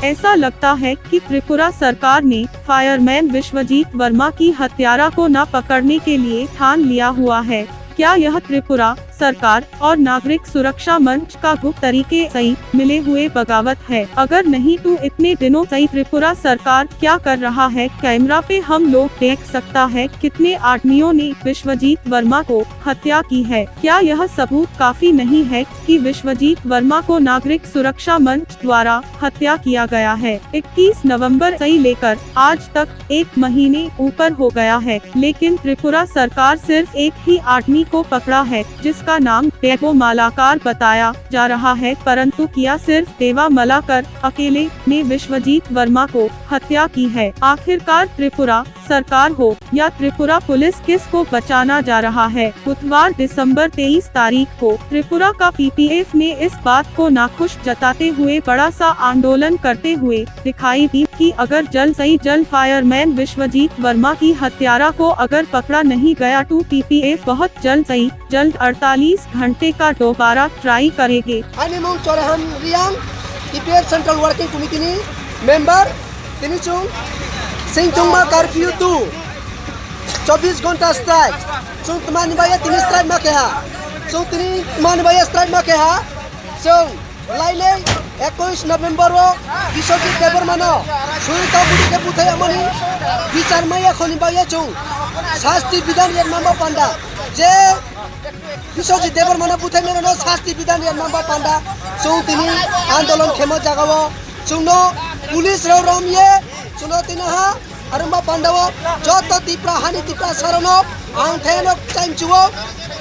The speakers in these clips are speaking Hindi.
ऐसा लगता है कि त्रिपुरा सरकार ने फायरमैन विश्वजीत वर्मा की हत्यारा को न पकड़ने के लिए ठान लिया हुआ है। क्या यह त्रिपुरा सरकार और नागरिक सुरक्षा मंच का गुप्त तरीके से मिले हुए बगावत है? अगर नहीं तो इतने दिनों से त्रिपुरा सरकार क्या कर रहा है? कैमरा पे हम लोग देख सकता है कितने आदमियों ने विश्वजीत वर्मा को हत्या की है। क्या यह सबूत काफी नहीं है कि विश्वजीत वर्मा को नागरिक सुरक्षा मंच द्वारा हत्या किया गया है? 21 नवंबर से लेकर आज तक 1 महीने ऊपर हो गया है, लेकिन त्रिपुरा सरकार सिर्फ एक ही आदमी को पकड़ा है जिसका नाम देवा मलाकर बताया जा रहा है, परंतु किया सिर्फ देवा मलाकर अकेले ने विश्वजीत वर्मा को हत्या की है। आखिरकार त्रिपुरा सरकार हो या त्रिपुरा पुलिस किस को बचाना जा रहा है? बुधवार दिसंबर 23 तारीख को त्रिपुरा का पीपीएफ ने इस बात को नाखुश जताते हुए बड़ा सा आंदोलन करते हुए दिखाई दी कि अगर जल्द से जल्द फायरमैन विश्वजीत वर्मा की हत्यारा को अगर पकड़ा नहीं गया तो पीपीएफ बहुत जल्द से जल्द 48 घंटे का दोबारा ट्राई करेंगे। Central working committee member Singh curfew 24 घंटा स्ट्राइक तुम्हारी भाई 3 स्ट्राइक में क्या तुम्हारी भाई स्ट्राइक में क्या लाइले 21 नवेम्बर विश्वजीत देवरमानो सुनीता बुढ़ी के पुथे अमनी विचार में खनि भाई शास्ति विधान नाम पांडा जे विश्वजीत देवरमानो पुथे मेरे शास्ति विधान नाम पांडा आंदोलन खेम जगाओ सुनो पुलिस रमिए सुनो तिना अरुमा पांडव जो तो तीप्रा हानि तीप्रा सरनो आंथेनो टाइम चुओ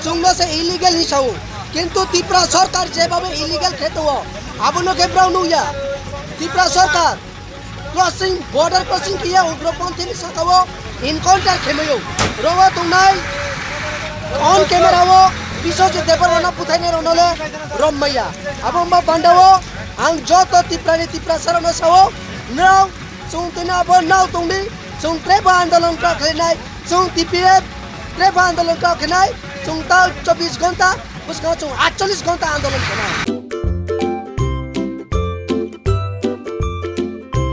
सुनो से इलीगल ही छाओ किंतु तीप्रा सरकार जे भावे इलीगल खेतो आबनो के ब्राउनुया तीप्रा सरकार क्रॉसिंग बॉर्डर क्रॉसिंग किया उग्रपंथी नि सकावो इनकाउंटर खेमयो रोवा तुनाई ऑन कैमरा वो विश्वजीत देवरमानो पुथाइने रनले रमैया आबो पांडव आं जो तो तीप्रा नि तीप्रा सरनो सावो नाउ सुंतना अब नाउ तुंडी सुं ट्रेब आंदोलन का खेनाय सुं टीपीएफ ट्रेब आंदोलन का खेनाय सुं 24 घंटा उसका 48 घंटा आंदोलन खेनाय।